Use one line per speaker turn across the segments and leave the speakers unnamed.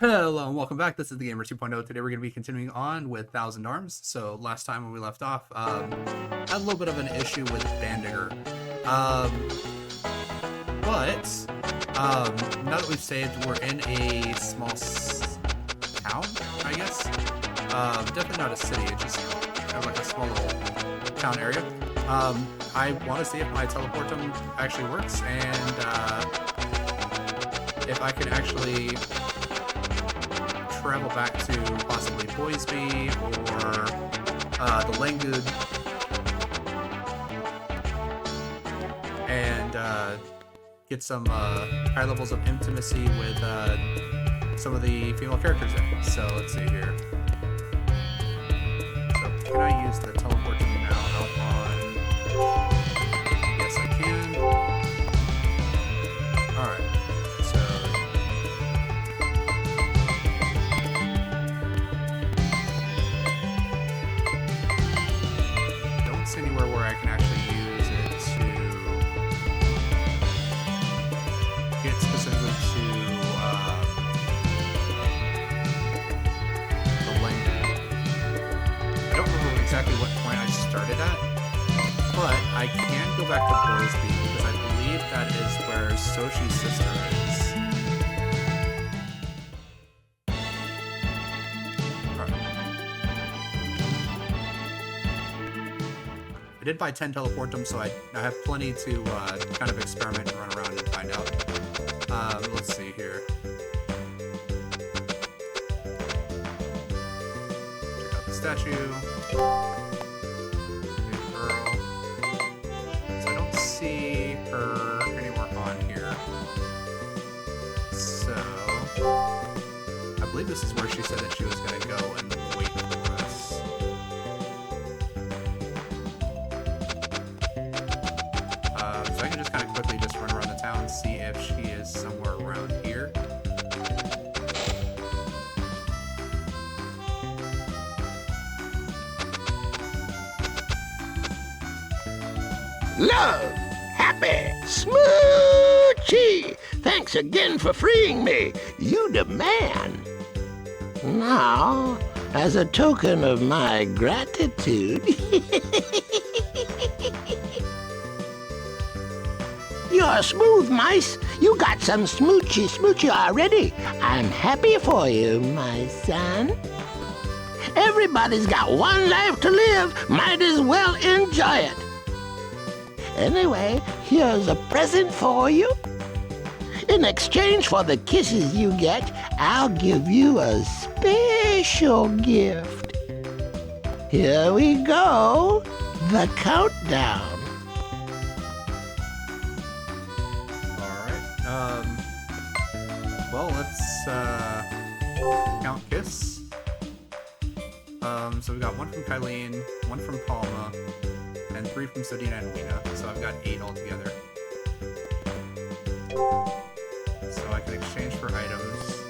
Hello and welcome back. This is the Gamer 2.0. Today we're going to be continuing on with Thousand Arms. So last time when we left off, had a little bit of an issue with Bandiger. But now that we've saved, we're in a small town, I guess. Definitely not a city. It's just kind of like a small little town area. I want to see if my teleportum actually works and if I can actually travel back to possibly Boisby or the Langood and get some high levels of intimacy with some of the female characters in. So let's see here. So can I use the teleport now out on... Yes, I can. Alright. Anywhere where I can actually use it to get specifically to the Langood. I don't remember exactly what point I started at, but I can go back to Boisby because I believe that is where Soshi's sister is. I did buy 10 teleportum, so I have plenty to kind of experiment and run around and find out. Let's see here. Check out the statue. New girl. So I don't see her anywhere on here. So I believe this is where she said that she was going to go and wait for us. So I can just kind of quickly just run around the town and see if she is somewhere around here.
Love, happy, smoochy. Thanks again for freeing me. You the man. Now, as a token of my gratitude... You're smooth, mice. You got some smoochy already. I'm happy for you, my son. Everybody's got one life to live. Might as well enjoy it. Anyway, here's a present for you. In exchange for the kisses you get, I'll give you a special gift. Here we go. The countdown.
Well, let's count Kiss. So we got one from Kylene, one from Palma, and 3 from Sodina and Weena. So I've got 8 altogether. So I can exchange for items.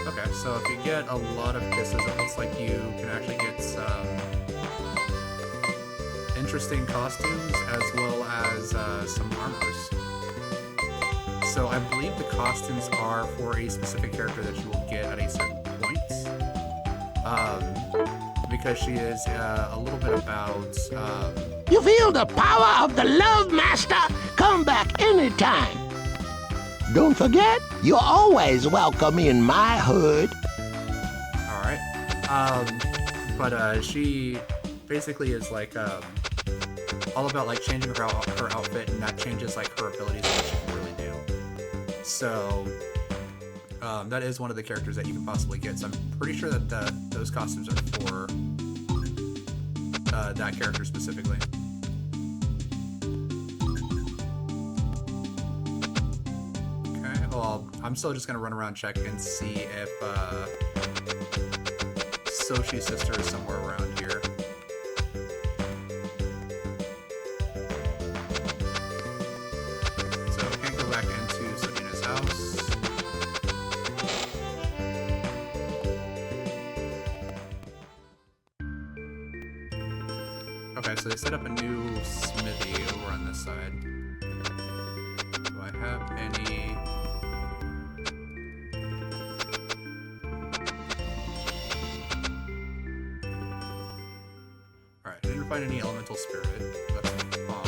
Okay, so if you get a lot of kisses, it looks like you can actually get some interesting costumes as well as some armors. So I believe the costumes are for a specific character that you will get at a certain point. Because she is a little bit about...
You feel the power of the Love Master? Come back anytime. Don't forget, you're always welcome in my hood.
Alright. But she basically is like all about like changing her outfit, and that changes like her abilities and what she can really do. So that is one of the characters that you can possibly get. So I'm pretty sure that those costumes are for that character specifically. Okay, well, I'm still just gonna run around check and see if Soshi's sister is somewhere around here. So can't go back into Sodina's house. Okay, so they set up a new smithy over on this side. Do I have any find any elemental spirit. That's fine.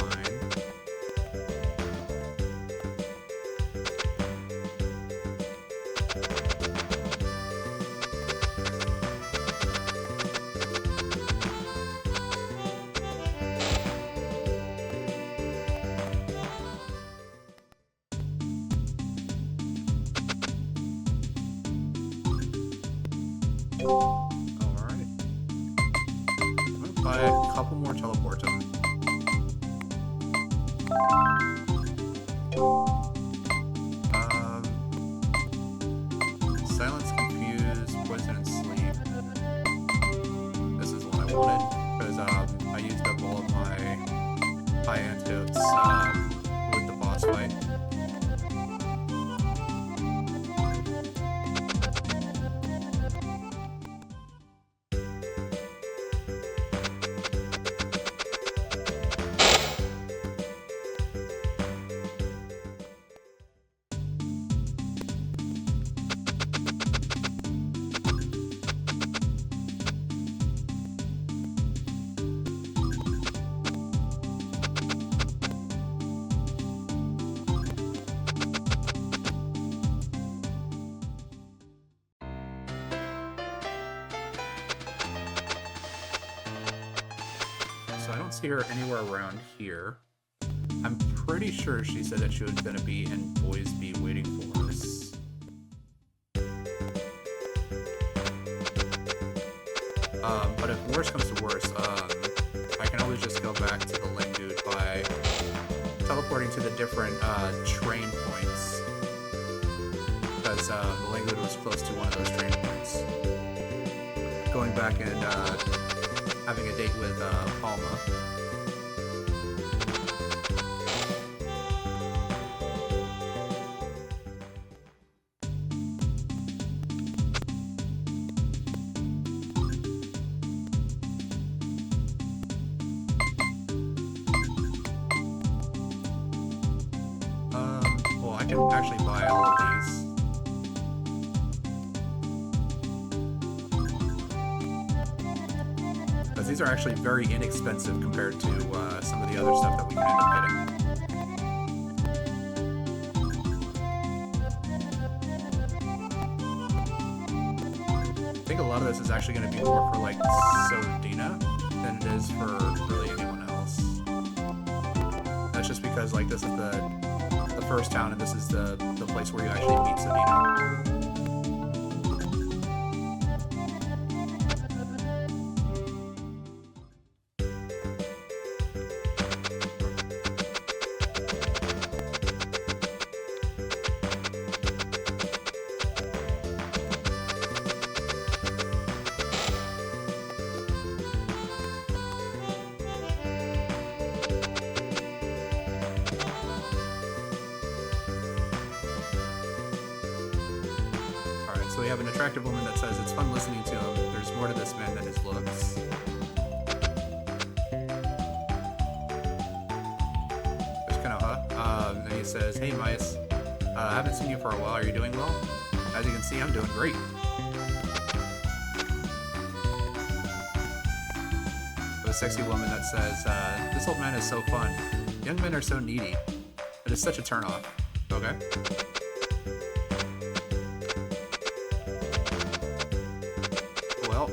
Alright. I'm gonna buy a couple more teleport to him. Silence, confuse, poison, and sleep. This is what I wanted, because I used up all of my high antidotes with the boss fight. So I don't see her anywhere around here. I'm pretty sure she said that she was going to be in Boysby waiting for us. But if worse comes to worse, I can always just go back to the Langood by teleporting to the different train points. Because the Langood was close to one of those train points. Going back and having a date with Palma. Well, I can actually buy all of these. Because these are actually very inexpensive compared to some of the other stuff that we can end up getting. I think a lot of this is actually going to be more for like Sodina than it is for really anyone else. That's just because like this is the first town and this is the place where you actually meet Sodina. So we have an attractive woman that says it's fun listening to him. There's more to this man than his looks. There's Konoha. And he says, "Hey Mice, I haven't seen you for a while. Are you doing well? As you can see, I'm doing great." A sexy woman that says, "This old man is so fun. Young men are so needy. It is such a turnoff." Okay. Well,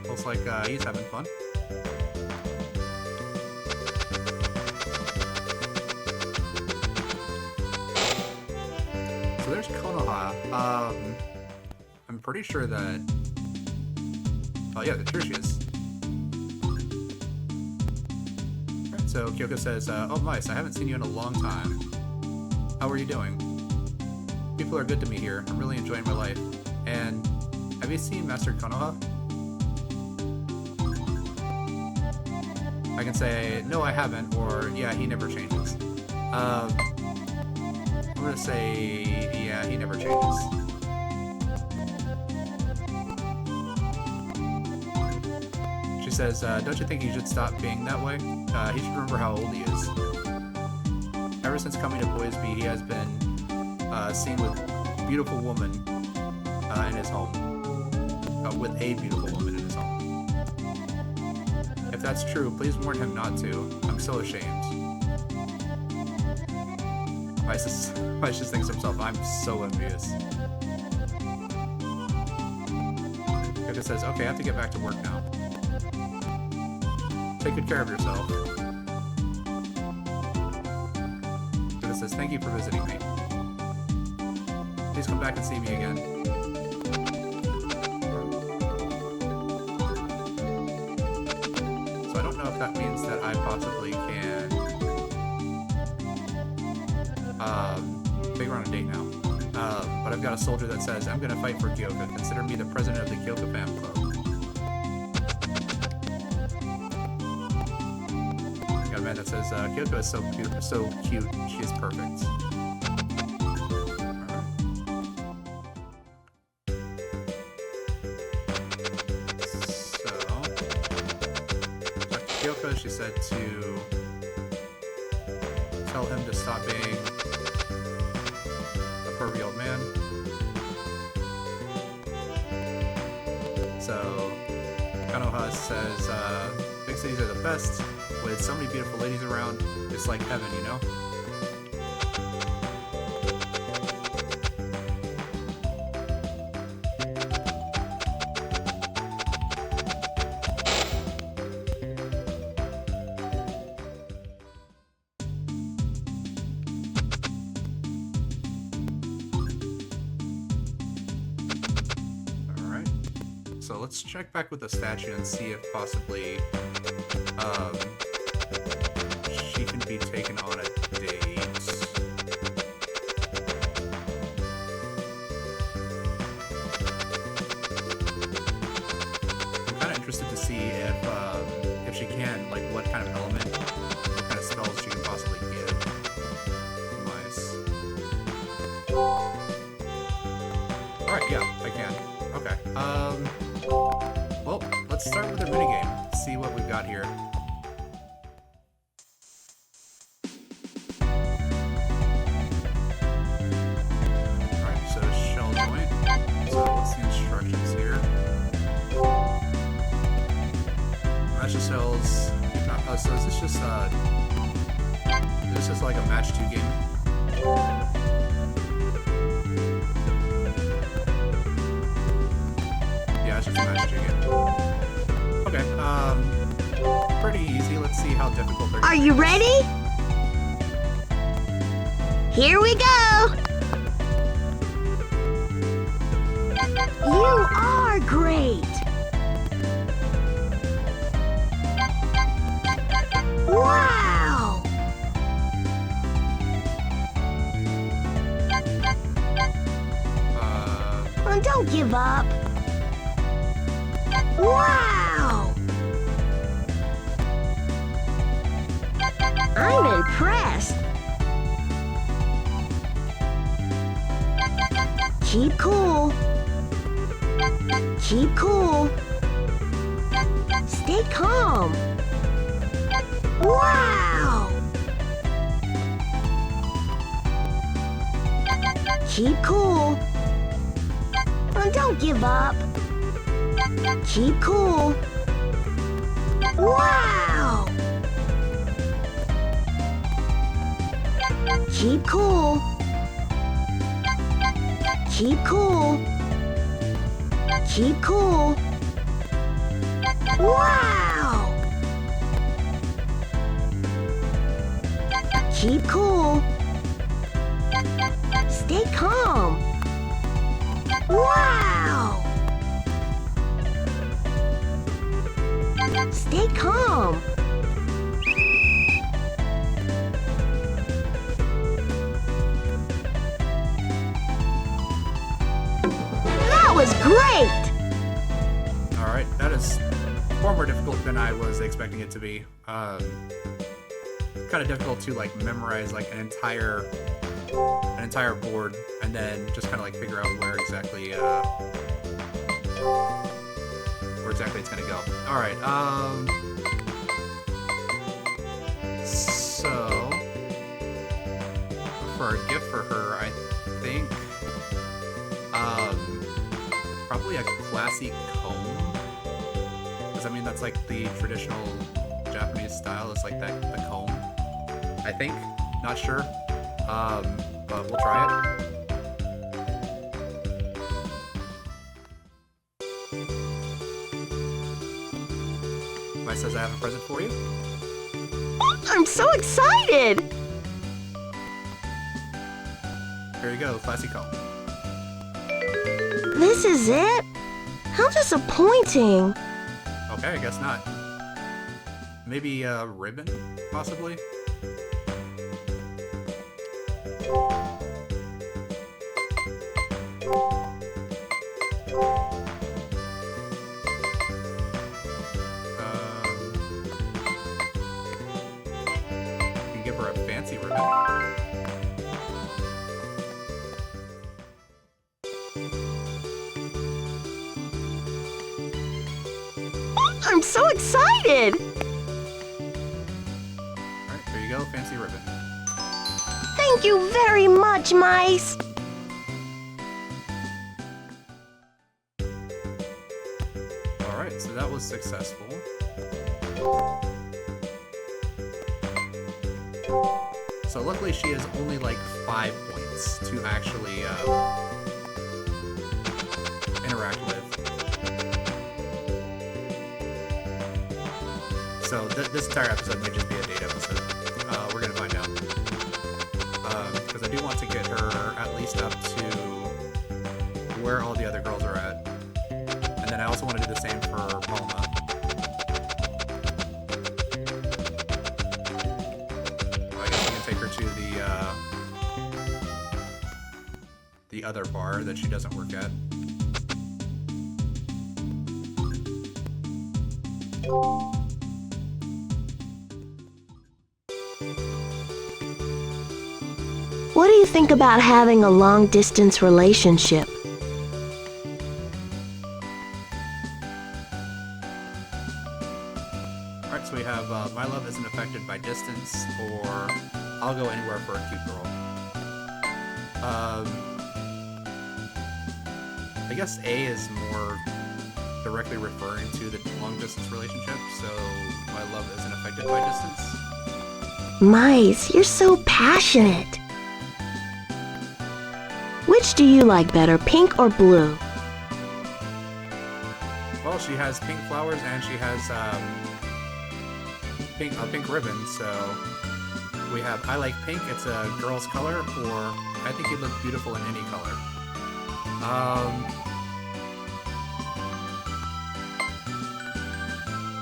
looks like he's having fun. So there's Konoha. I'm pretty sure that... Oh yeah, here she is. Alright, so Kyoka says, "Oh Mice, I haven't seen you in a long time. How are you doing? People are good to me here. I'm really enjoying my life. And have you seen Master Konoha?" I can say, "No, I haven't," or "Yeah, he never changes." I'm gonna say, "Yeah, he never changes." She says, "Don't you think he should stop being that way? He should remember how old he is. Ever since coming to Boysby, he has been seen with a beautiful woman in his home. With a beautiful woman in his home. If that's true, please warn him not to. I'm so ashamed. Vice just thinks to himself, I'm so envious. Kyoka says, okay, I have to get back to work now. Take good care of yourself. Kyoka says, thank you for visiting me. Please come back and see me again. So I don't know if that means that I possibly can figure out a date now. But I've got a soldier that says, I'm gonna fight for Kyoka. Consider me the president of the Kyoka fan club. Got a man that says, Kyoka is so cute, she is perfect. Kyoka, she said to tell him to stop being a pervy old man. So Kanoha says, big cities are the best, with so many beautiful ladies around. It's like heaven, you know? So let's check back with the statue and see if possibly she can be taken on a date. I'm kind of interested to see if she can, like, what kind of element, what kind of spells she can possibly give. Nice. All right, yeah, I can. Okay. Well, let's start with the minigame. See what we've got here. Alright, so shell joint. So what's the instructions here? Match the shells. So is this just like a match 2 game? Yeah, it's just a match 2 game. Okay, pretty easy. Let's see how difficult they're
Are you ready? Here we go! You are great! Wow! Oh, don't give up. Wow! I'm impressed. Keep cool. Keep cool. Stay calm. Wow! Keep cool. Oh, don't give up. Keep cool. Wow! Keep cool. Keep cool. Keep cool. Wow! Keep cool. Stay calm. Wow! Stay calm. That was great!
Alright, that is far more difficult than I was expecting it to be. Kind of difficult to like memorize like an entire board and then just kind of like figure out where exactly it's gonna go. All right. So for a gift for her, I think probably a classy comb, because I mean that's like the traditional Japanese style is like that the comb. I think. Not sure. But we'll try it. Mike says I have a present for you.
I'm so excited!
Here you go, classy comb.
This is it? How disappointing.
Okay, I guess not. Maybe a ribbon, possibly? You can give her a fancy ribbon.
I'm so excited!
Alright, there you go, fancy ribbon.
Thank you very much, Mice!
Alright, so that was successful. So luckily she has only like 5 points to actually interact with. So this entire episode might just be a date episode. We're gonna find out. Because I do want to get her at least up to where all the other girls are at. And then I also want to do the same for Palma. I guess we can take her to the other bar that she doesn't work at.
What do you think about having a long-distance relationship?
Alright, so we have my love isn't affected by distance, or I'll go anywhere for a cute girl. I guess A is more directly referring to the long-distance relationship, so my love isn't affected by distance.
Mice, you're so passionate. Which do you like better, pink or blue?
Well, she has pink flowers and she has a pink ribbon, so we have I like pink, it's a girl's color, or I think you look beautiful in any color.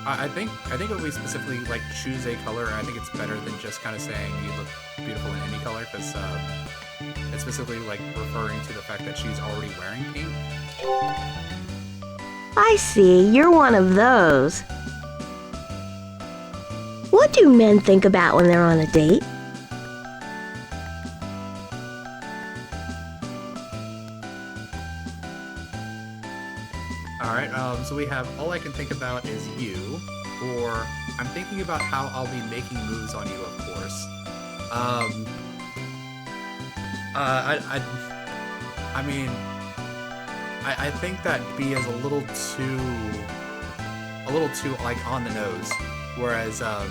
I think if we specifically like choose a color, I think it's better than just kind of saying you look beautiful in any color, because it's specifically like referring to the fact that she's already wearing pink.
I see, you're one of those. What do men think about when they're on a date?
Alright, so we have all I can think about is you, or I'm thinking about how I'll be making moves on you, of course. I think that B is a little too like on the nose, whereas A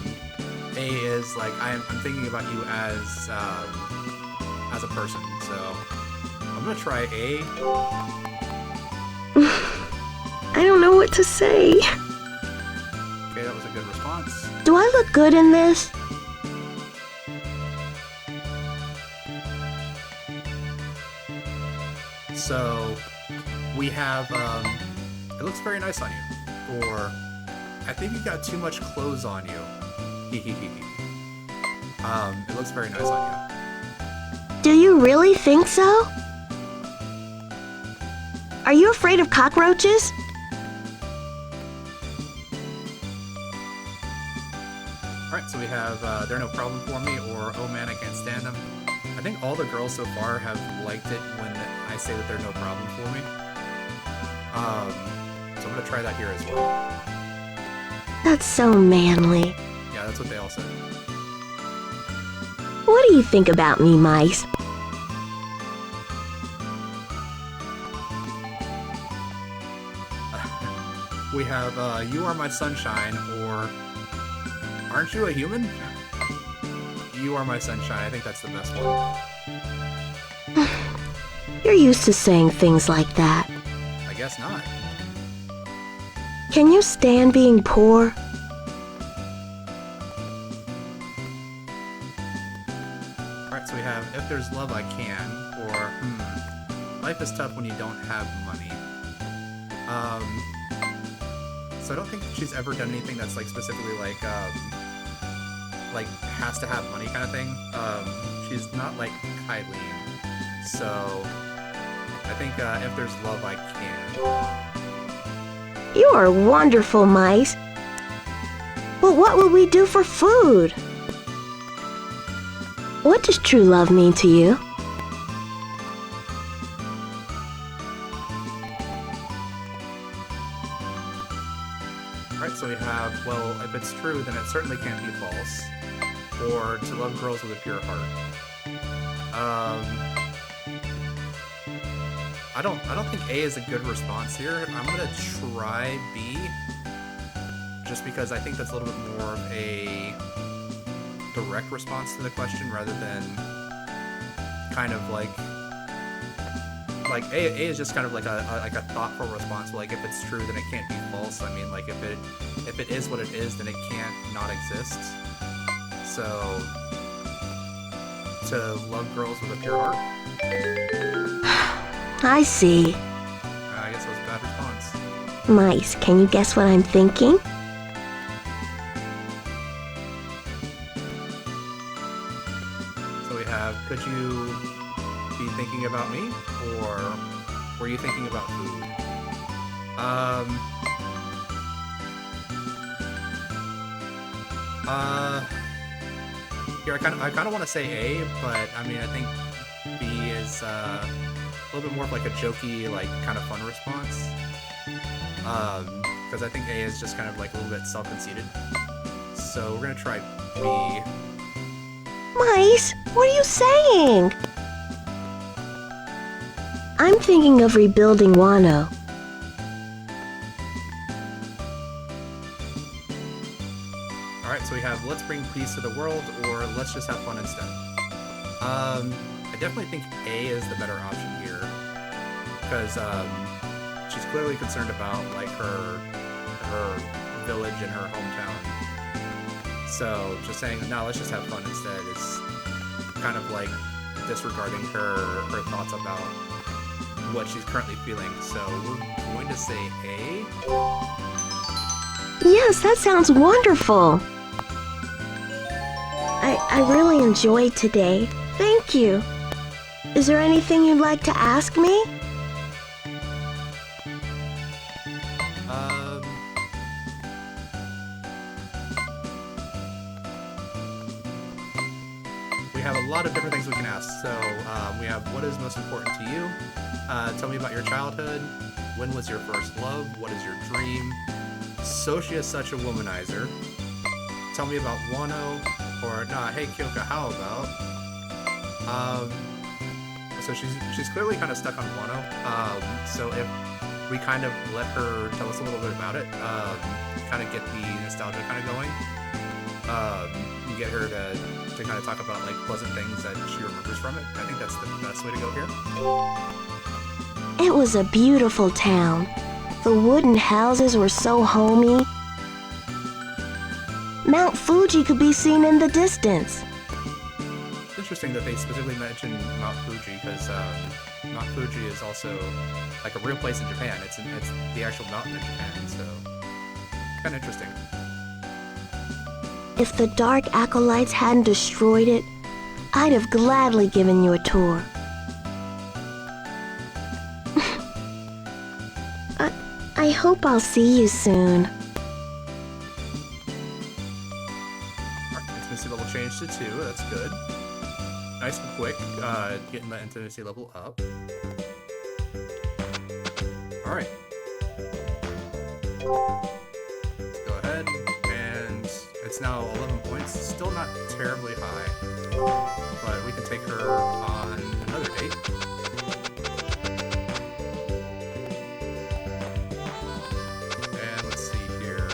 is like I'm thinking about you as a person. So I'm gonna try A.
I don't know what to say.
Okay, that was a good response.
Do I look good in this?
So we have it looks very nice on you, or I think you got too much clothes on you. It looks very nice on you.
Do you really think so? Are you afraid of cockroaches?
Alright, so we have They're No Problem For Me, or Oh Man, I Can't Stand Them. I think all the girls so far have liked it when I say that they're no problem for me. So I'm gonna try that here as well.
That's so manly.
Yeah, that's what they all said.
What do you think about me, Mice?
We have You Are My Sunshine, or Aren't you a human? You are my sunshine. I think that's the best one.
You're used to saying things like that.
I guess not.
Can you stand being poor?
Alright, so we have if there's love I can, or life is tough when you don't have money. So I don't think she's ever done anything that's like specifically like has to have money kind of thing. She's not like Kylie, so I think if there's love I can.
You are wonderful, mice. But what would we do for food? What does true love mean to you?
Alright, so we have, well, if it's true, then it certainly can't be false. Or to love girls with a pure heart. I don't think A is a good response here. I'm gonna try B, just because I think that's a little bit more of a direct response to the question rather than kind of like A is just kind of like a thoughtful response. Like if it's true, then it can't be false. I mean, like if it is what it is, then it can't not exist. So to love girls with a pure heart.
I see.
I guess that was a bad response.
Mice, can you guess what I'm thinking?
So we have, could you be thinking about me, or were you thinking about food? Here I kind of want to say A, but I mean I think B is a little bit more of like a jokey, like kind of fun response. Because I think A is just kind of like a little bit self-conceited. So we're gonna try B.
Mice, what are you saying? I'm thinking of rebuilding Wano.
Alright, so we have let's bring peace to the world, or let's just have fun instead. I definitely think A is the better option here, because she's clearly concerned about like her village and her hometown. So just saying, no, let's just have fun instead is kind of like disregarding her thoughts about what she's currently feeling. So we're going to say A.
Yes, that sounds wonderful. I really enjoyed today. Thank you. Is there anything you'd like to ask me?
We have a lot of different things we can ask. So we have, what is most important to you? Tell me about your childhood. When was your first love? What is your dream? So she is such a womanizer. Tell me about Wano. Or, nah, hey Kyoka, how about? So she's clearly kind of stuck on Wano. So if we kind of let her tell us a little bit about it, kind of get the nostalgia kind of going, and get her to kind of talk about like pleasant things that she remembers from it. I think that's the best way to go here.
It was a beautiful town. The wooden houses were so homey. Mount Fuji could be seen in the distance.
It's interesting that they specifically mentioned Mount Fuji, because Mount Fuji is also like a real place in Japan. It's the actual mountain in Japan, so kind of interesting.
If the dark acolytes hadn't destroyed it, I'd have gladly given you a tour. I hope I'll see you soon.
Intimacy level changed to 2, that's good. Nice and quick, getting that intimacy level up. Alright. Let's go ahead, and it's now 11 points. Still not terribly high, but we can take her on another date. And let's see here.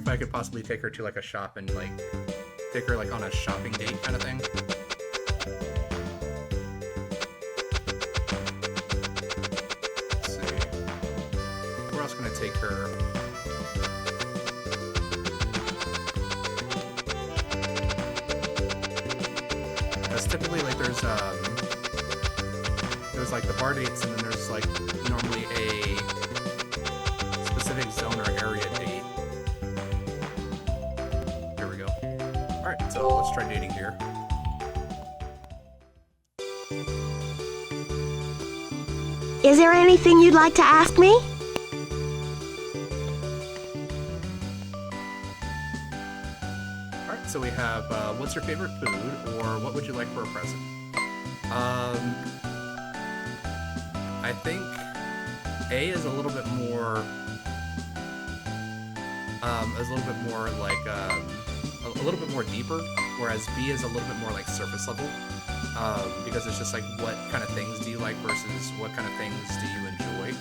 if I could possibly take her to like a shop and like take her like on a shopping date kind of thing. Let's see. Where else can I take her? Because typically like there's like the bar dates and then there's like normally a specific zone or area date. Here we go. Alright, so let's try dating here.
Is there anything you'd like to ask me?
Alright, so we have what's your favorite food or what would you like for a present? I think A is a little bit more like a little bit more deeper, whereas B is a little bit more like surface level, because it's just like what kind of things do you like versus what kind of things do you enjoy.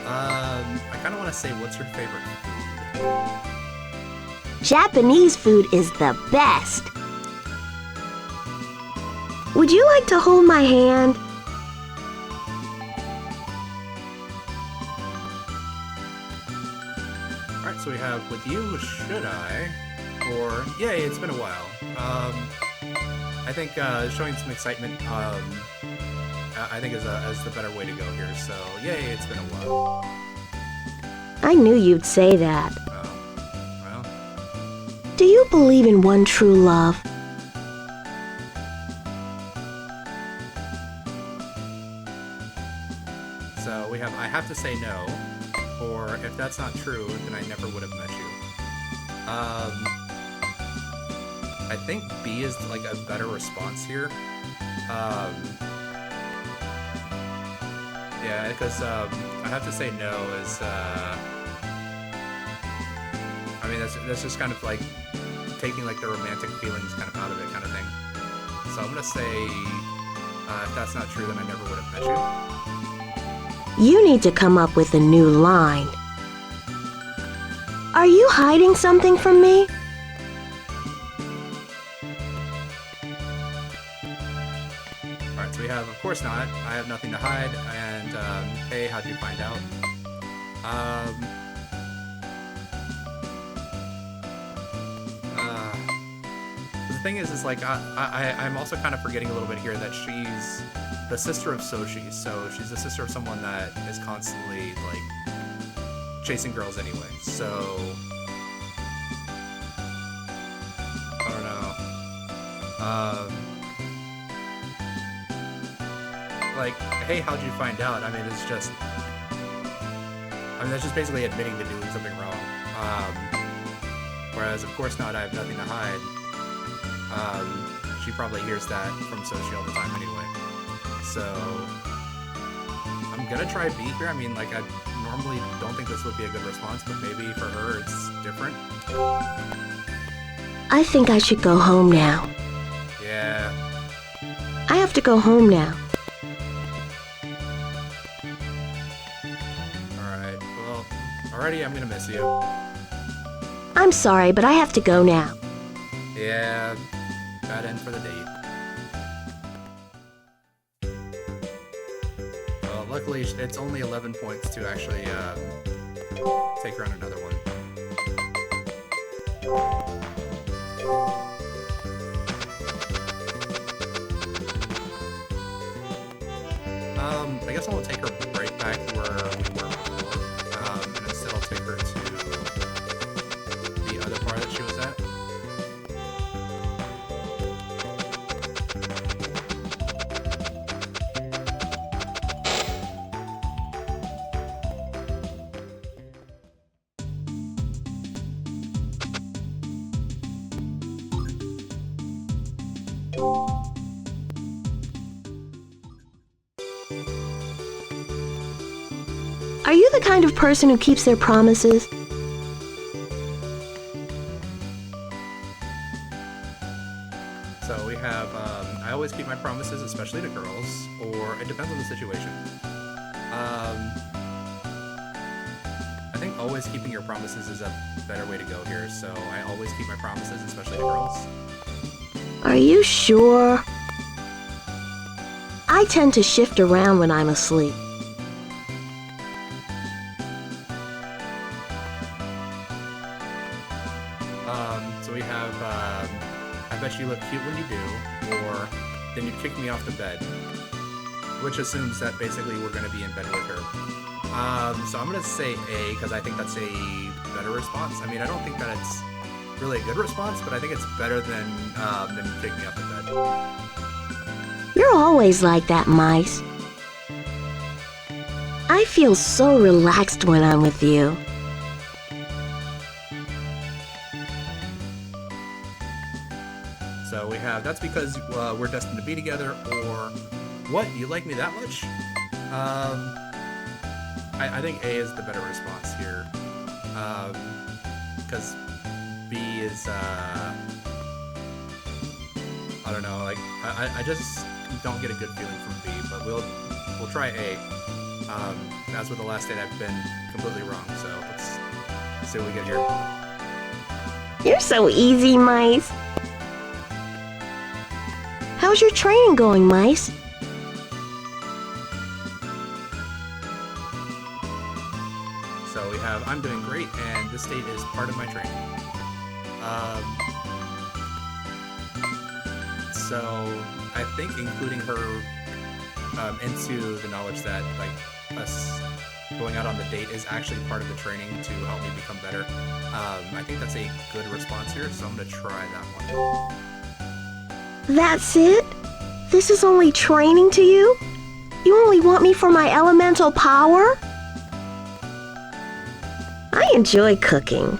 I kind of want to say, what's your favorite food?
Japanese food is the best. Would you like to hold my hand?
Alright, so we have with you, should I? Or, yay, it's been a while. I think showing some excitement, I think is the better way to go here. So, yay, it's been a while.
I knew you'd say that.
Well.
Do you believe in one true love?
So we have, I have to say no, or if that's not true, then I never would have met you. I think B is like a better response here. Yeah, because I have to say no is, I mean, that's just kind of like taking like the romantic feelings kind of out of it kind of thing. So I'm gonna say, if that's not true, then I never would have met you.
You need to come up with a new line. Are you hiding something from me?
Alright, so we have, of course not, I have nothing to hide, and, hey, how'd you find out? The thing is like, I'm also kind of forgetting a little bit here that she's the sister of Soshi, so she's the sister of someone that is constantly, like, chasing girls anyway, so... I don't know. Like, hey, how'd you find out? I mean, it's just... I mean, that's just basically admitting to doing something wrong. Whereas, of course not, I have nothing to hide. She probably hears that from Soshi all the time anyway. So, I'm gonna try B here. I mean, like, I normally don't think this would be a good response, but maybe for her it's different.
I think I should go home now.
Yeah.
I have to go home now.
Alright, well, already I'm gonna miss you.
I'm sorry, but I have to go now.
Yeah, bad end for the date. Well, luckily it's only 11 points to actually take her on another one. I guess I won't take her right back where we were before, and instead I'll take her to the other bar that she was at.
Are you the kind of person who keeps their promises?
So we have, I always keep my promises, especially to girls, or it depends on the situation. always keeping your promises is a better way to go here, so I always keep my promises, especially to girls.
Are you sure? I tend to shift around when I'm asleep.
So we have, I bet you look cute when you do, or then you'd kick me off the bed, which assumes that basically we're going to be in bed with her. So I'm going to say A, because I think that's a better response. I mean, I don't think that it's really a good response, but I think it's better than you kick me off the bed.
You're always like that, Mice. I feel so relaxed when I'm with you.
So we have, that's because we're destined to be together, or what? You like me that much? I think A is the better response here. Because B is, I don't know, like, I just don't get a good feeling from B, but we'll try A. As with the last date, I've been completely wrong, so let's see what we get here.
You're so easy, Mice. How's your training going, Mice?
So we have, I'm doing great, and this date is part of my training. So I think including her into the knowledge that, like, us going out on the date is actually part of the training to help me become better. I think that's a good response here, so I'm going to try that one.
That's it? This is only training to you? You only want me for my elemental power? I enjoy cooking.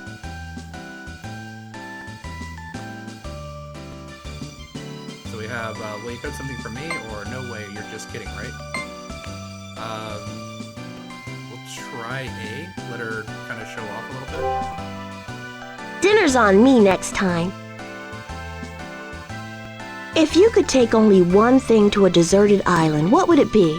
So we have, will you cook something for me, or no way, you're just kidding, right? We'll try A, let her kind of show off a little bit.
Dinner's on me next time. If you could take only one thing to a deserted island, what would it be?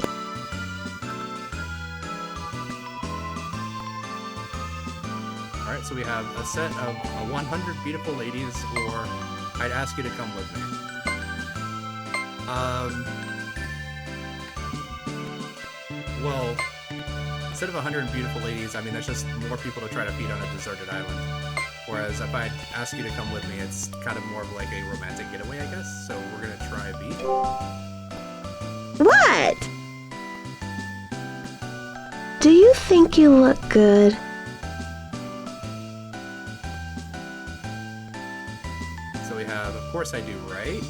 Alright, so we have a set of 100 beautiful ladies, or I'd ask you to come with me. Well, instead of 100 beautiful ladies, I mean, that's just more people to try to feed on a deserted island. Whereas if I ask you to come with me, it's kind of more of like a romantic getaway, I guess. So we're gonna try B.
What? Do you think you look good?
So we have, of course I do, right?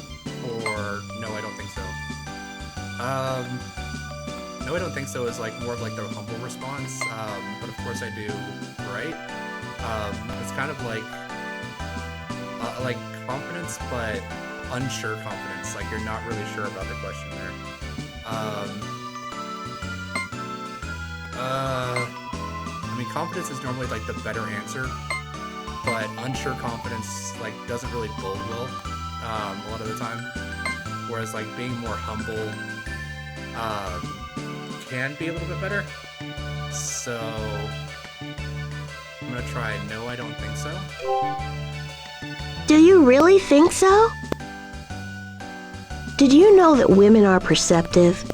Or no, I don't think so. No, I don't think so is like more of like the humble response. But of course I do, right? It's kind of like confidence, but unsure confidence. Like you're not really sure about the question there. I mean, confidence is normally like the better answer, but unsure confidence like doesn't really bode well a lot of the time. Whereas like being more humble can be a little bit better. So I'm gonna try no, I don't think so.
Do you really think so? Did you know that women are perceptive?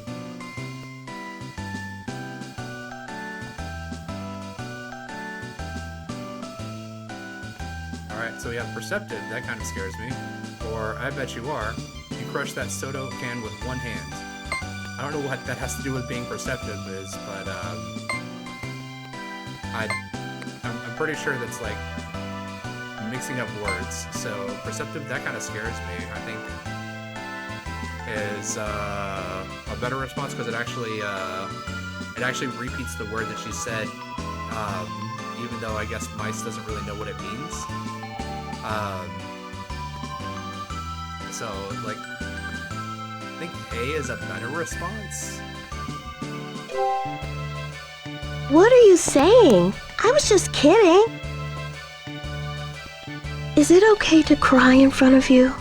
Alright, so we have perceptive, that kind of scares me. Or I bet you are. You crush that soda can with one hand. I don't know what that has to do with being perceptive is, but I'm pretty sure that's like mixing up words. So perceptive, that kind of scares me. I think is a better response because it actually repeats the word that she said, even though I guess Mice doesn't really know what it means. So like I think A is a better response.
What are you saying? I was just kidding. Is it okay to cry in front of you?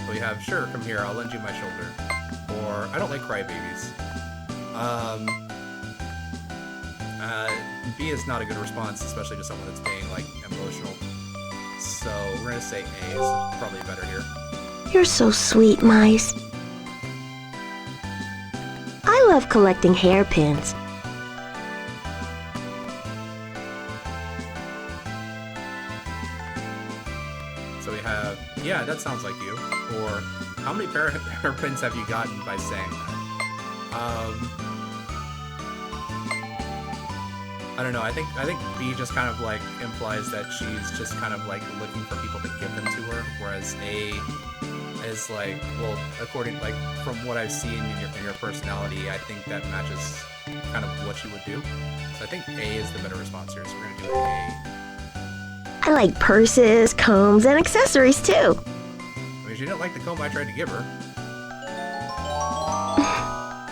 We have, sure, come here, I'll lend you my shoulder. or I don't like crybabies. B is not a good response, especially to someone that's being like emotional. So we're gonna say A is probably better here.
You're so sweet, Mice. I love collecting hairpins.
So we have, yeah, that sounds like you. Or how many hairpins have you gotten by saying that? I don't know. I think B just kind of like implies that she's just kind of like looking for people to give them to her, whereas A is like, well, according like from what I've seen in your personality, I think that matches kind of what you would do. So I think A is the better response here. So we're gonna do A.
I like purses, combs, and accessories too.
I mean, she didn't like the comb I tried to give her.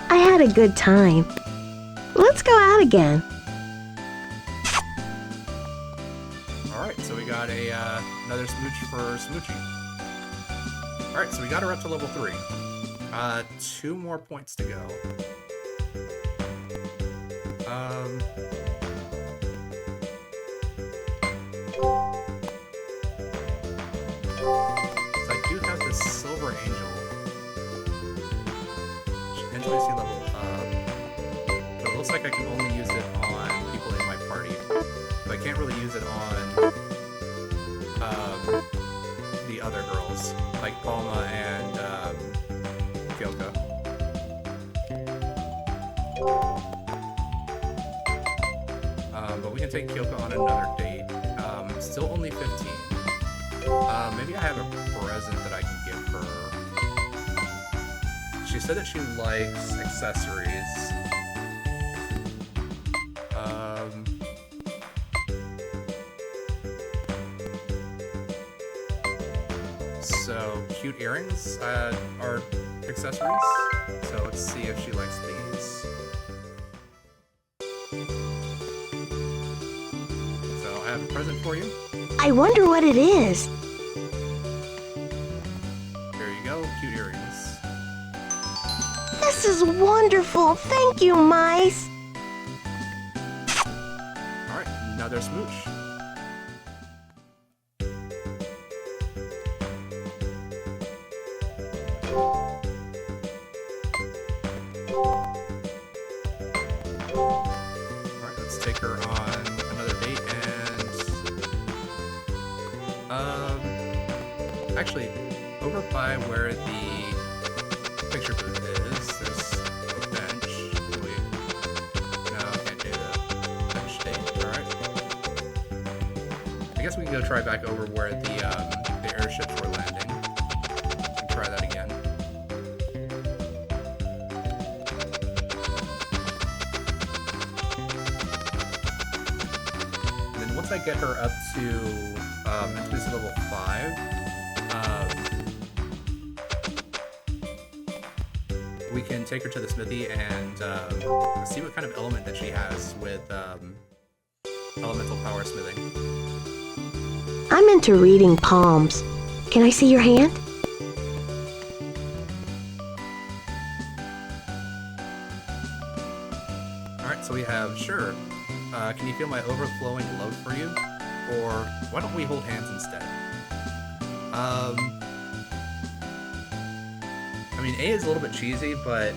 I had a good time. Let's go out again.
Alright, so we got another smooch for Smoochie. Alright, so we got her up to level 3. 2 more points to go. So I do have this Silver Angel. Intimacy level up. But it looks like I can only use it on people in my party. So I can't really use it on the other girls, like Palma and Kyoka. But we can take Kyoka on another date. Still only 15. Maybe I have a present that I can give her. She said that she likes accessories. So, cute earrings are accessories. So let's see if she likes these. So I have a present for you.
I wonder what it is.
There you go, cute earrings.
This is wonderful. Thank you, Mice.
Alright, another smooch. Alright, let's take her on another date and actually over by where the picture booth is, there's a bench. Wait. No, can't do the bench date. Alright. I guess we can go try back over where the airships were landing. And try that again. And then once I get her up to intimacy level 5, we can take her to the smithy and see what kind of element that she has with elemental power smithing.
I'm into reading palms. Can I see your hand?
Alright, so we have, sure, can you feel my overflowing love for you? Or why don't we hold hands instead? I mean, A is a little bit cheesy, but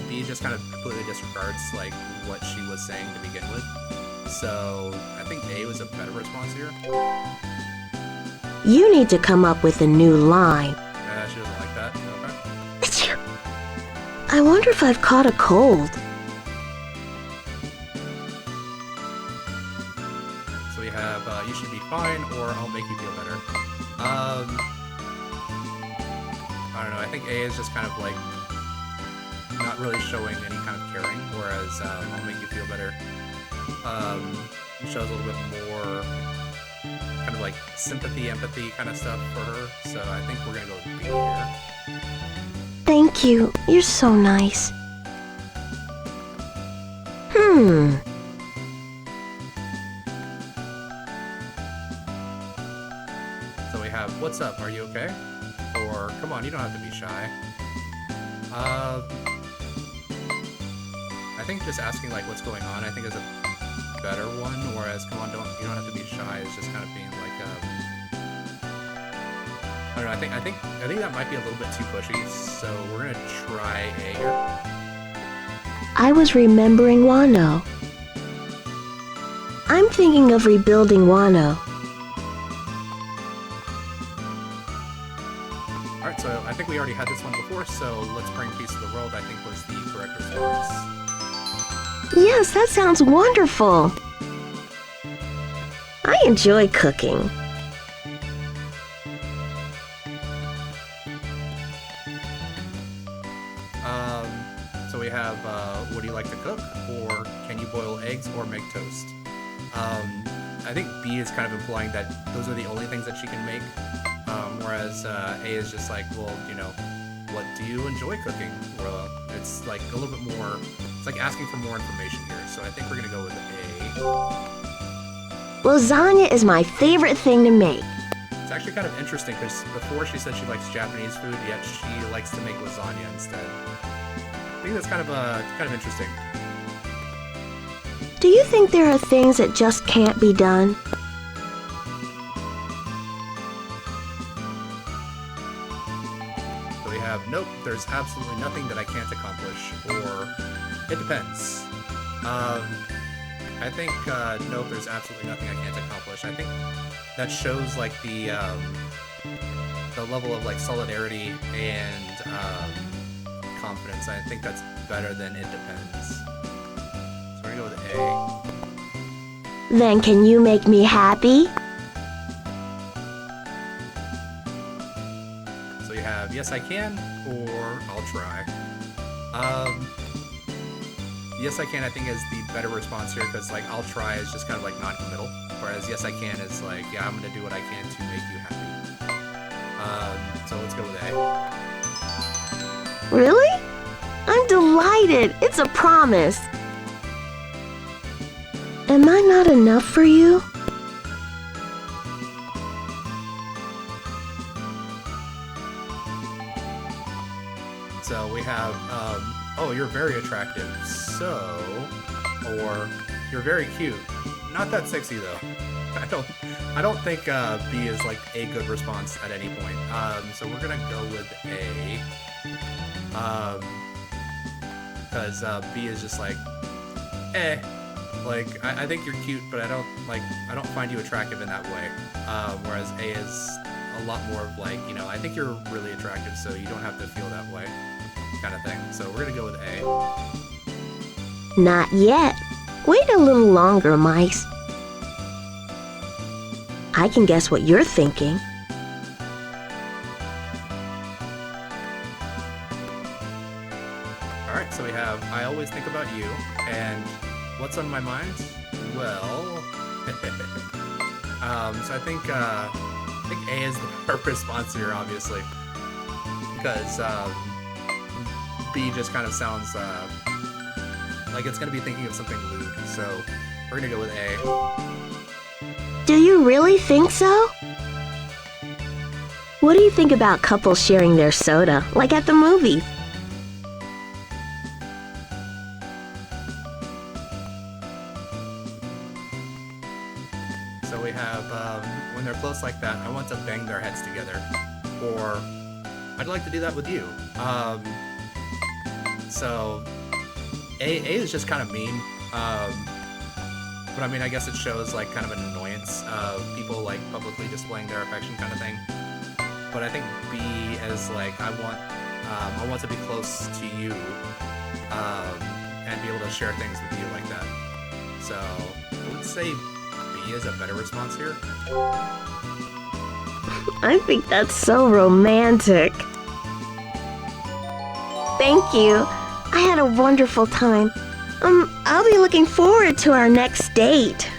B just kind of completely disregards like what she was saying to begin with. So I think A was a better response here.
You need to come up with a new line.
She doesn't like that. Okay.
I wonder if I've caught a cold.
So we have you should be fine, or I'll make you feel better. I don't know. I think A is just kind of like not really showing any kind of caring, whereas I'll make you feel better shows a little bit more kind of like sympathy, empathy kind of stuff for her. So I think we're gonna go with B here.
Thank you. You're so nice.
So we have, what's up? Are you okay? Or come on, you don't have to be shy. I think just asking like what's going on, I think is a better one. Whereas, come on, you don't have to be shy. It's just kind of being like, I don't know. I think that might be a little bit too pushy. So we're gonna try A here.
I was remembering Wano. I'm thinking of rebuilding Wano.
Alright, so I think we already had this one before, so let's bring peace to the world, I think was the correct response.
Yes, that sounds wonderful. I enjoy cooking.
So we have, what do you like to cook? Or can you boil eggs or make toast? I think B is kind of implying that those are the only things that she can make. Whereas A is just like, well, you know, what do you enjoy cooking? Well, it's like a little bit more, it's like asking for more information here. So I think we're gonna go with A.
Lasagna is my favorite thing to make.
It's actually kind of interesting because before she said she likes Japanese food, yet she likes to make lasagna instead. I think that's kind of interesting.
Do you think there are things that just can't be done?
So we have, nope, there's absolutely nothing that I can't accomplish, or it depends. I think, nope, there's absolutely nothing I can't accomplish. I think that shows, like, the level of, like, solidarity and, confidence. I think that's better than it depends. So we're gonna go with A.
Then can you make me happy?
So you have yes I can or I'll try. Yes I can I think is the better response here because like I'll try is just kind of like non-committal, whereas yes I can is like yeah I'm gonna do what I can to make you happy. So let's go with A.
Really? I'm delighted. It's a promise. Am I not enough for you?
So we have oh you're very attractive, so or you're very cute. Not that sexy though. I don't think B is like a good response at any point. So we're gonna go with A. Because B is just like, like I think you're cute, but I don't find you attractive in that way. Whereas A is a lot more of like, you know, I think you're really attractive, so you don't have to feel that way, kind of thing. So we're gonna go with A.
Not yet. Wait a little longer, mice. I can guess what you're thinking.
Alright, so we have I always think about you, and what's on my mind? Well, so I think A is the better response here, obviously, because B just kind of sounds like it's gonna be thinking of something lewd. So we're gonna go with A.
Do you really think so? What do you think about couples sharing their soda, like at the movies?
So we have, when they're close like that, I want to bang their heads together. Or, I'd like to do that with you. So, A is just kind of mean. But I mean, I guess it shows like kind of an annoyance of people like publicly displaying their affection kind of thing. But I think B is like, I want to be close to you, and be able to share things with you like that. So, I would say B is a better response here.
I think that's so romantic. Thank you. I had a wonderful time. I'll be looking forward to our next date.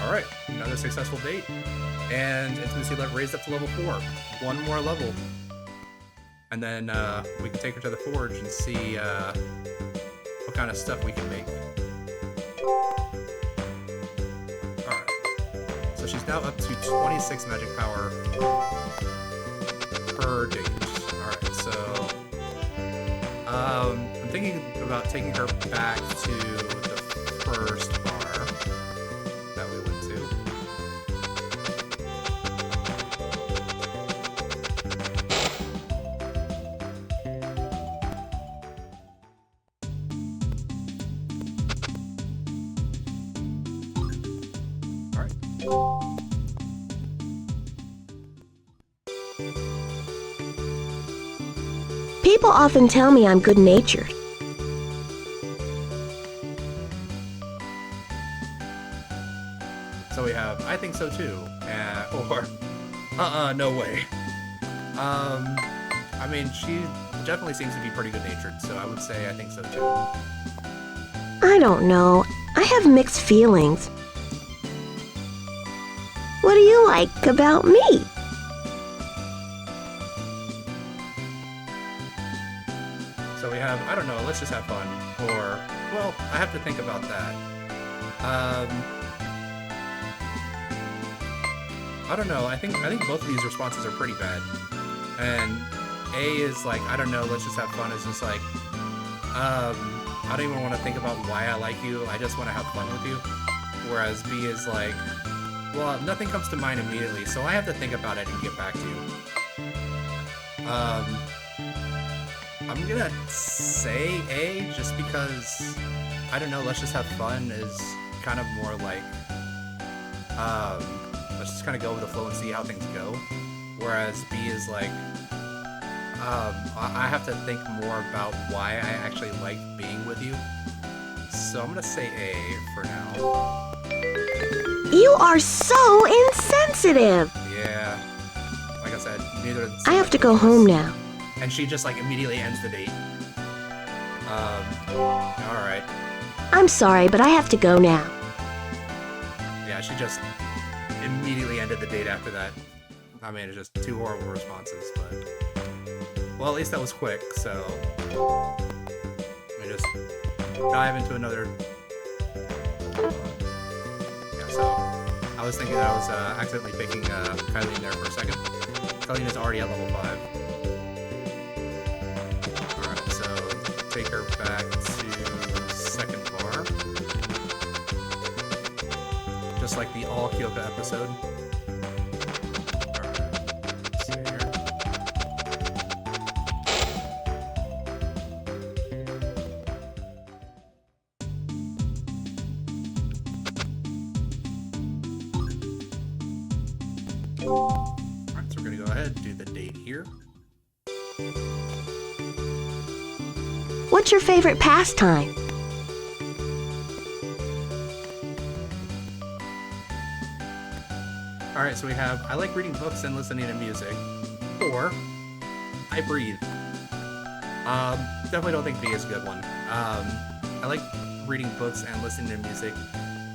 Alright, another successful date. And intimacy level raised up to level 4. One more level. And then we can take her to the forge and see what kind of stuff we can make. Alright. So she's now up to 26 magic power. her date. Alright, so I'm thinking about taking her back to the first bar that we went to. Alright.
People often tell me I'm good-natured.
So we have, I think so too, or, no way. I mean, she definitely seems to be pretty good-natured, so I would say I think so too.
I don't know. I have mixed feelings. What do you like about me?
So we have, I don't know, let's just have fun, or, well, I have to think about that. I don't know, I think both of these responses are pretty bad. And A is like, I don't know, let's just have fun, is just like, I don't even want to think about why I like you, I just want to have fun with you. Whereas B is like, well, nothing comes to mind immediately, so I have to think about it and get back to you. I'm gonna say A, just because, I don't know, let's just have fun is kind of more like, let's just kind of go with the flow and see how things go. Whereas B is like, I have to think more about why I actually like being with you. So I'm gonna say A for now.
You are so insensitive!
Yeah. Like I said, neither of
I have to go home now.
And she just like immediately ends the date. Alright.
I'm sorry, but I have to go now.
Yeah, she just immediately ended the date after that. I mean, it's just two horrible responses, but... Well, at least that was quick, so... Let me just dive into another... Yeah, so... I was thinking that I was accidentally picking Kylie there for a second. Kylie is already at level 5. Alright, so take her back to second bar. Just like the all Kyoka episode. Alright, let's see here. Alright, so we're gonna go ahead and do the date here.
What's your favorite pastime?
Alright, so we have, I like reading books and listening to music. Or, I breathe. Definitely don't think B is a good one. I like reading books and listening to music.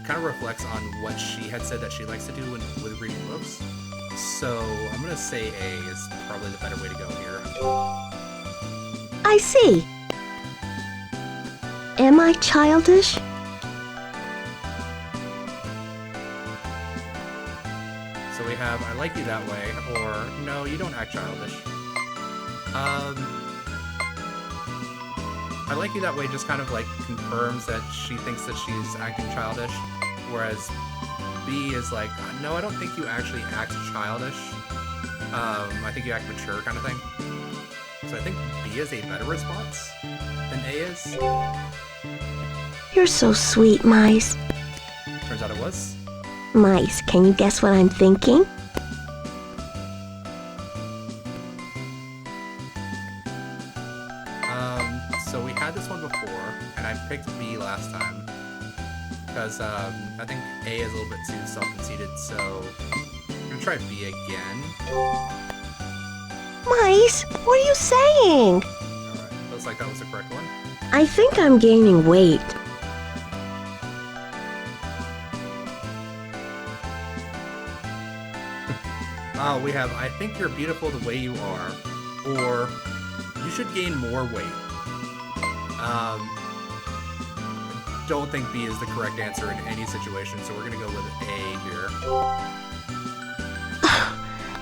Kind of reflects on what she had said that she likes to do with reading books. So, I'm gonna say A is probably the better way to go here.
I see. Am I childish?
So we have, I like you that way, or no, you don't act childish. I like you that way just kind of like confirms that she thinks that she's acting childish, whereas B is like, no, I don't think you actually act childish. I think you act mature kind of thing. So I think B is a better response than A is.
You're so sweet, Mice.
Turns out it was.
Mice, can you guess what I'm thinking?
So we had this one before, and I picked B last time. Because I think A is a little bit too self-conceited, so I'm gonna try B again.
Mice, what are you saying?
Alright, looks like that was the correct one.
I think I'm gaining weight.
We have, I think you're beautiful the way you are, or you should gain more weight. Don't think B is the correct answer in any situation, so we're gonna go with A here.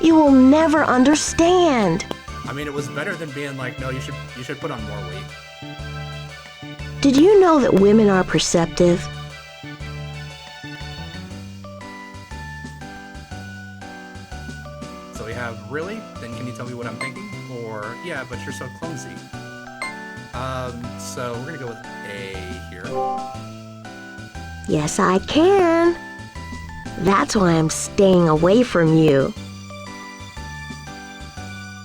You will never understand.
I mean, it was better than being like, no, you should put on more weight.
Did you know that women are perceptive?
So we have, really? Then can you tell me what I'm thinking? Or, yeah, but you're so clumsy. So we're gonna go with A here.
Yes, I can. That's why I'm staying away from you.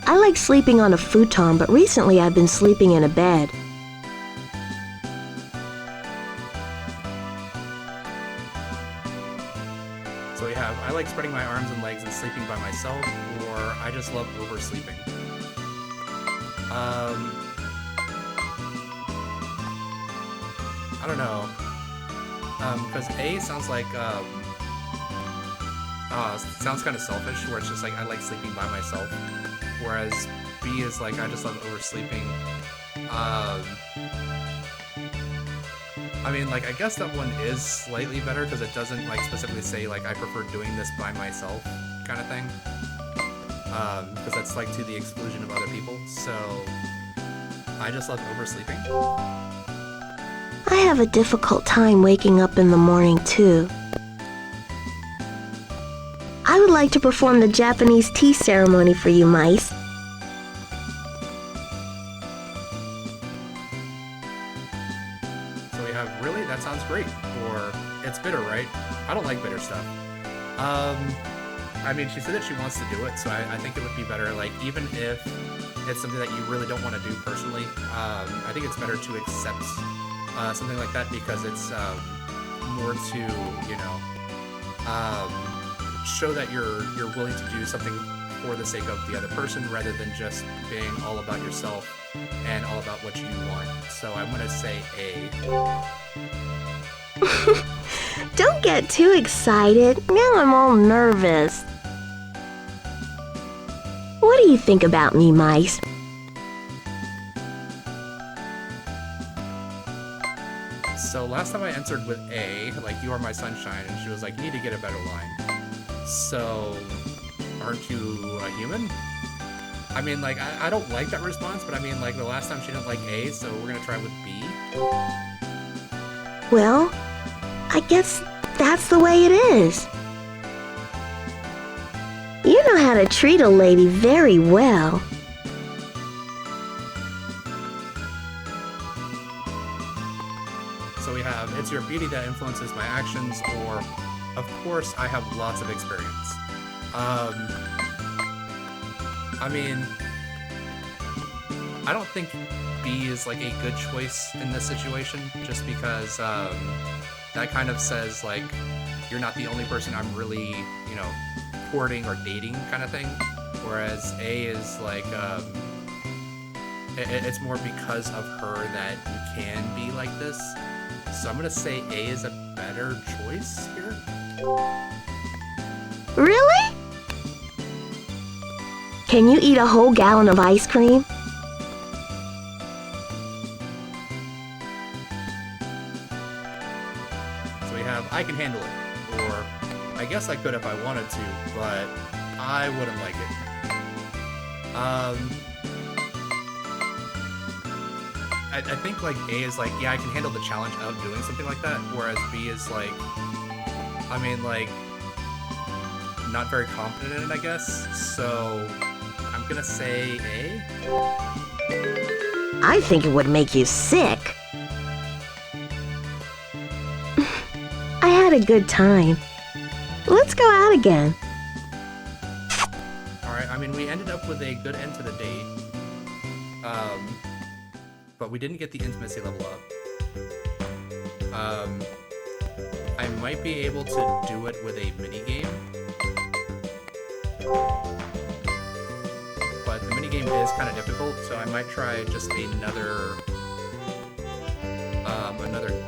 I like sleeping on a futon, but recently I've been sleeping in a bed.
So we have, I like spreading my arms and legs and sleeping by myself, or I just love oversleeping. I don't know. Because A sounds like, sounds kind of selfish, where it's just like, I like sleeping by myself. Whereas B is like, I just love oversleeping. I mean, like, I guess that one is slightly better because it doesn't, like, specifically say, like, I prefer doing this by myself kind of thing. Because that's, like, to the exclusion of other people. So, I just love oversleeping.
I have a difficult time waking up in the morning, too. I would like to perform the Japanese tea ceremony for you, mice.
So we have, really? That sounds great. Or, it's bitter, right? I don't like bitter stuff. I mean, she said that she wants to do it, so I think it would be better, like, even if it's something that you really don't want to do personally, I think it's better to accept something like that because it's more to, you know, show that you're willing to do something for the sake of the other person rather than just being all about yourself and all about what you want. So I'm going to say A.
Don't get too excited. Now I'm all nervous. What do you think about me, mice?
So last time I answered with A, like, you are my sunshine, and she was like, you need to get a better line. So, aren't you a human? I mean, like, I don't like that response, but I mean, like, the last time she didn't like A, so we're gonna try with B.
Well, I guess that's the way it is. You know how to treat a lady very well.
So we have, it's your beauty that influences my actions, or, of course, I have lots of experience. I mean, I don't think B is, like, a good choice in this situation, just because, that kind of says, like, you're not the only person I'm really, you know, courting or dating kind of thing, whereas A is, like, it's more because of her that you can be like this. So I'm gonna say A is a better choice here.
Really? Can you eat a whole gallon of ice cream?
So we have, I can handle it, or I guess I could if I wanted to, but I wouldn't like it. I think, like, A is like, yeah, I can handle the challenge of doing something like that, whereas B is like, I mean, like, not very confident in it, I guess, so I'm gonna say A.
I think it would make you sick. I had a good time. Let's go out again.
Alright, I mean, we ended up with a good end to the date. But we didn't get the intimacy level up. I might be able to do it with a minigame. But the minigame is kind of difficult, so I might try just another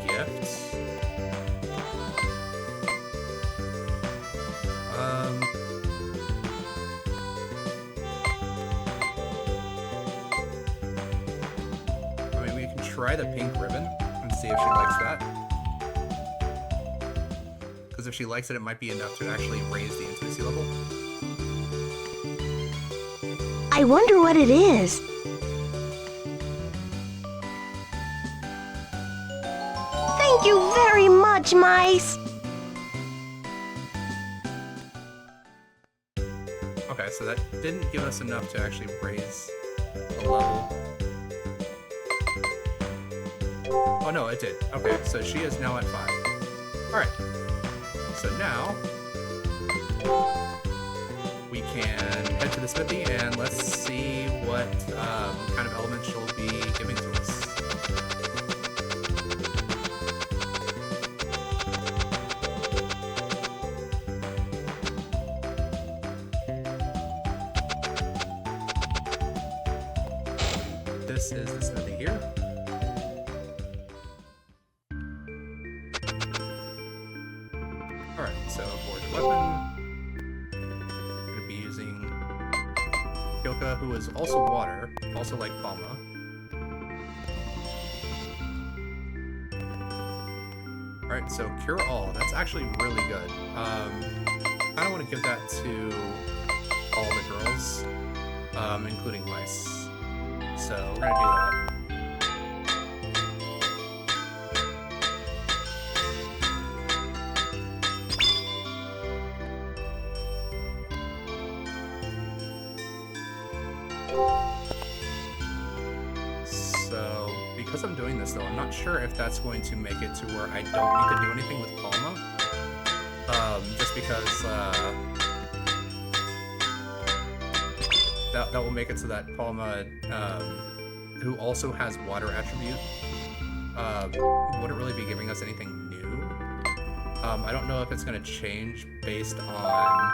gift. I mean, we can try the pink ribbon and see if she likes that. Because if she likes it, it might be enough to actually raise the intimacy level.
I I wonder what it is. Thank you very much, mice.
Okay, so that didn't give us enough to actually raise the level. Oh no, it did. Okay, so she is now at 5. Alright. So now we can head to the smithy and let's see what kind of element she'll be giving to us. This is the smithy here. Alright, so for the weapon, I'm going to be using Kyoka, who is also water, also like Palma. Alright, so Cure All, that's actually really good. I kind of want to give that to all the girls, including mice. So we're going to do that. So, because I'm doing this though, I'm not sure if that's going to make it to where I don't need to do anything with Palma. Just because that will make it so that Palma, who also has water attribute, wouldn't really be giving us anything new. I don't know if it's going to change based on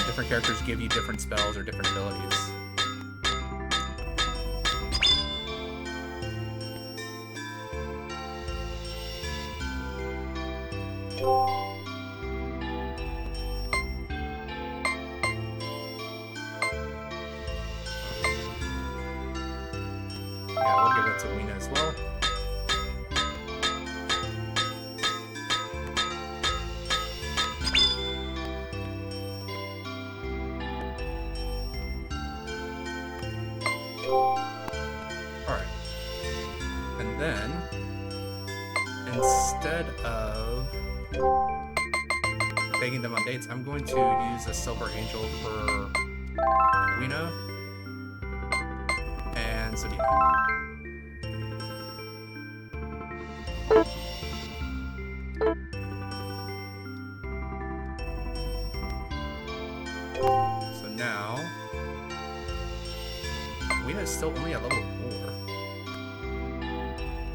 different characters give you different spells or different abilities. Yeah, we'll give it to Weena as well. Alright. And then, instead of taking them on dates, I'm going to use a Silver Angel for Weena and Sedina. So now, Weena is still only at level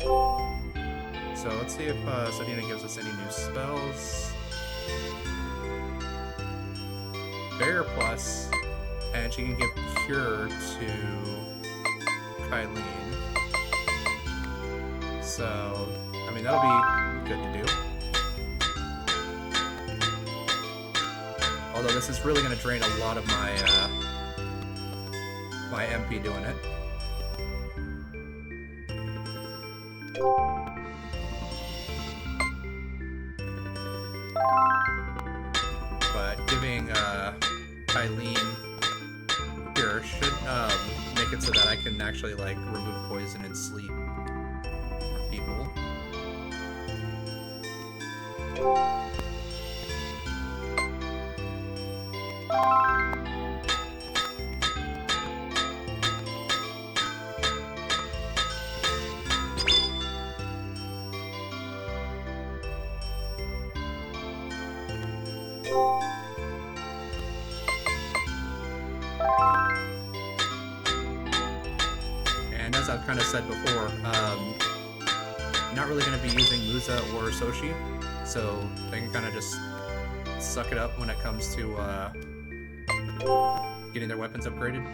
4. So let's see if Sedina gives us any new spells. Barrier Plus, and she can give Cure to Kylene. So, I mean, that'll be good to do. Although this is really going to drain a lot of my my MP doing it. But giving Kylene Cure should make it so that I can actually like remove poison and sleep for people. And as I've kind of said before, I'm not really going to be using Musa or Soshi, so they can kind of just suck it up when it comes to getting their weapons upgraded.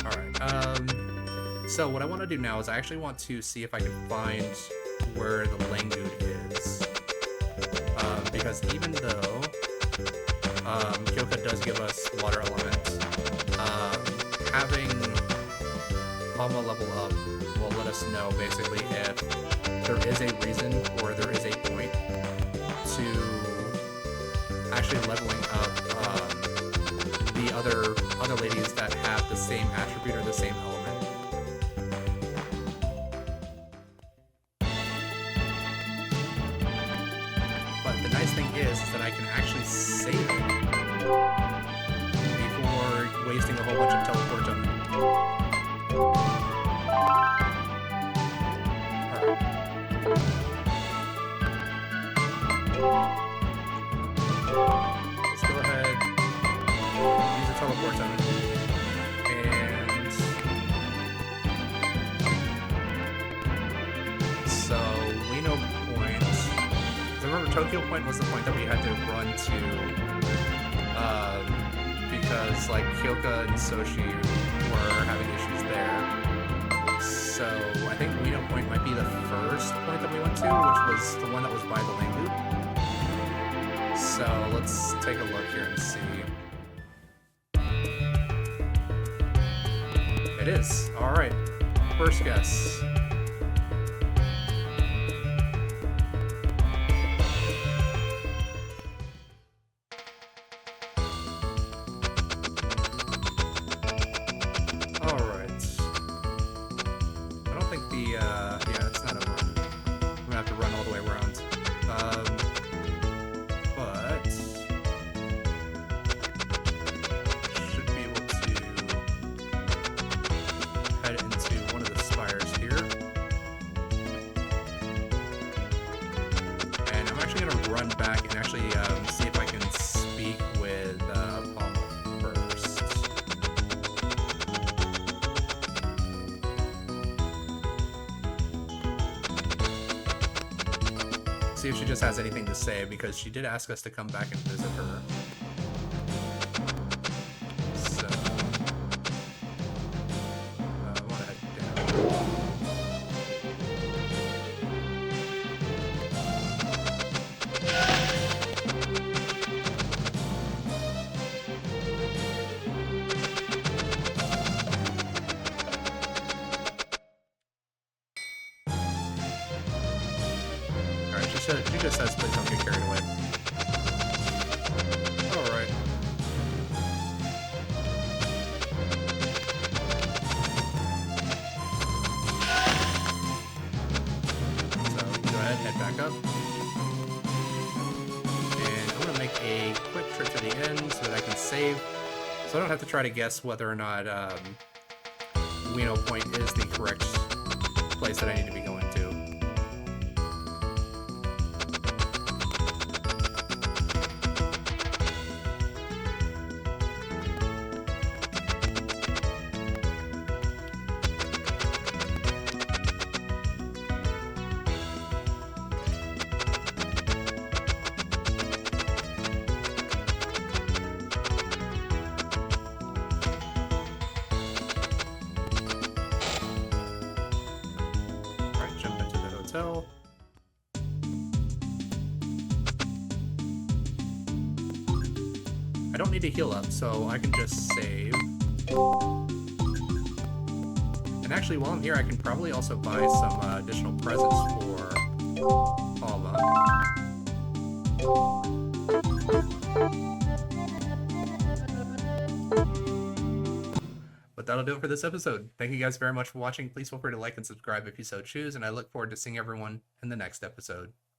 Alright, so what I want to do now is I actually want to see if I can find where the Langood is. Because even though Kyoka does give us water element, having Palma level up will let us know basically if there is a reason or there is a point to actually leveling up the other attribute or the same element. But the nice thing is that I can actually save it before wasting a whole bunch of teleport on. Let's go ahead, use the teleport on it, and so we know point. So remember, Tokyo Point was the point that we had to run to, because like Kyoka and Soshi were having issues there. So I think Wino Point might be the first point that we went to, which was the one that was by the Langoot. So let's take a look here and see. It is. Alright. First guess. Alright. I don't think the, yeah, it's not a run. I'm gonna have to run all the way around. But should be able to head into one of the spires here. And I'm actually gonna run back and actually see if I can speak with Palma first. See if she just has anything to say, because she did ask us to come back and visit her. So, I want to head down. Alright, she just says please don't get carried away. Alright. So go ahead, head back up. And I'm gonna make a quick trip to the end so that I can save. So I don't have to try to guess whether or not Wino Point is the correct place that I need to be going to. Alright, jump into the hotel. I don't need to heal up, so I can just save. And actually, while I'm here, I can probably also buy some additional presents for Alma. But that'll do it for this episode. Thank you guys very much for watching. Please feel free to like and subscribe if you so choose, and I look forward to seeing everyone in the next episode.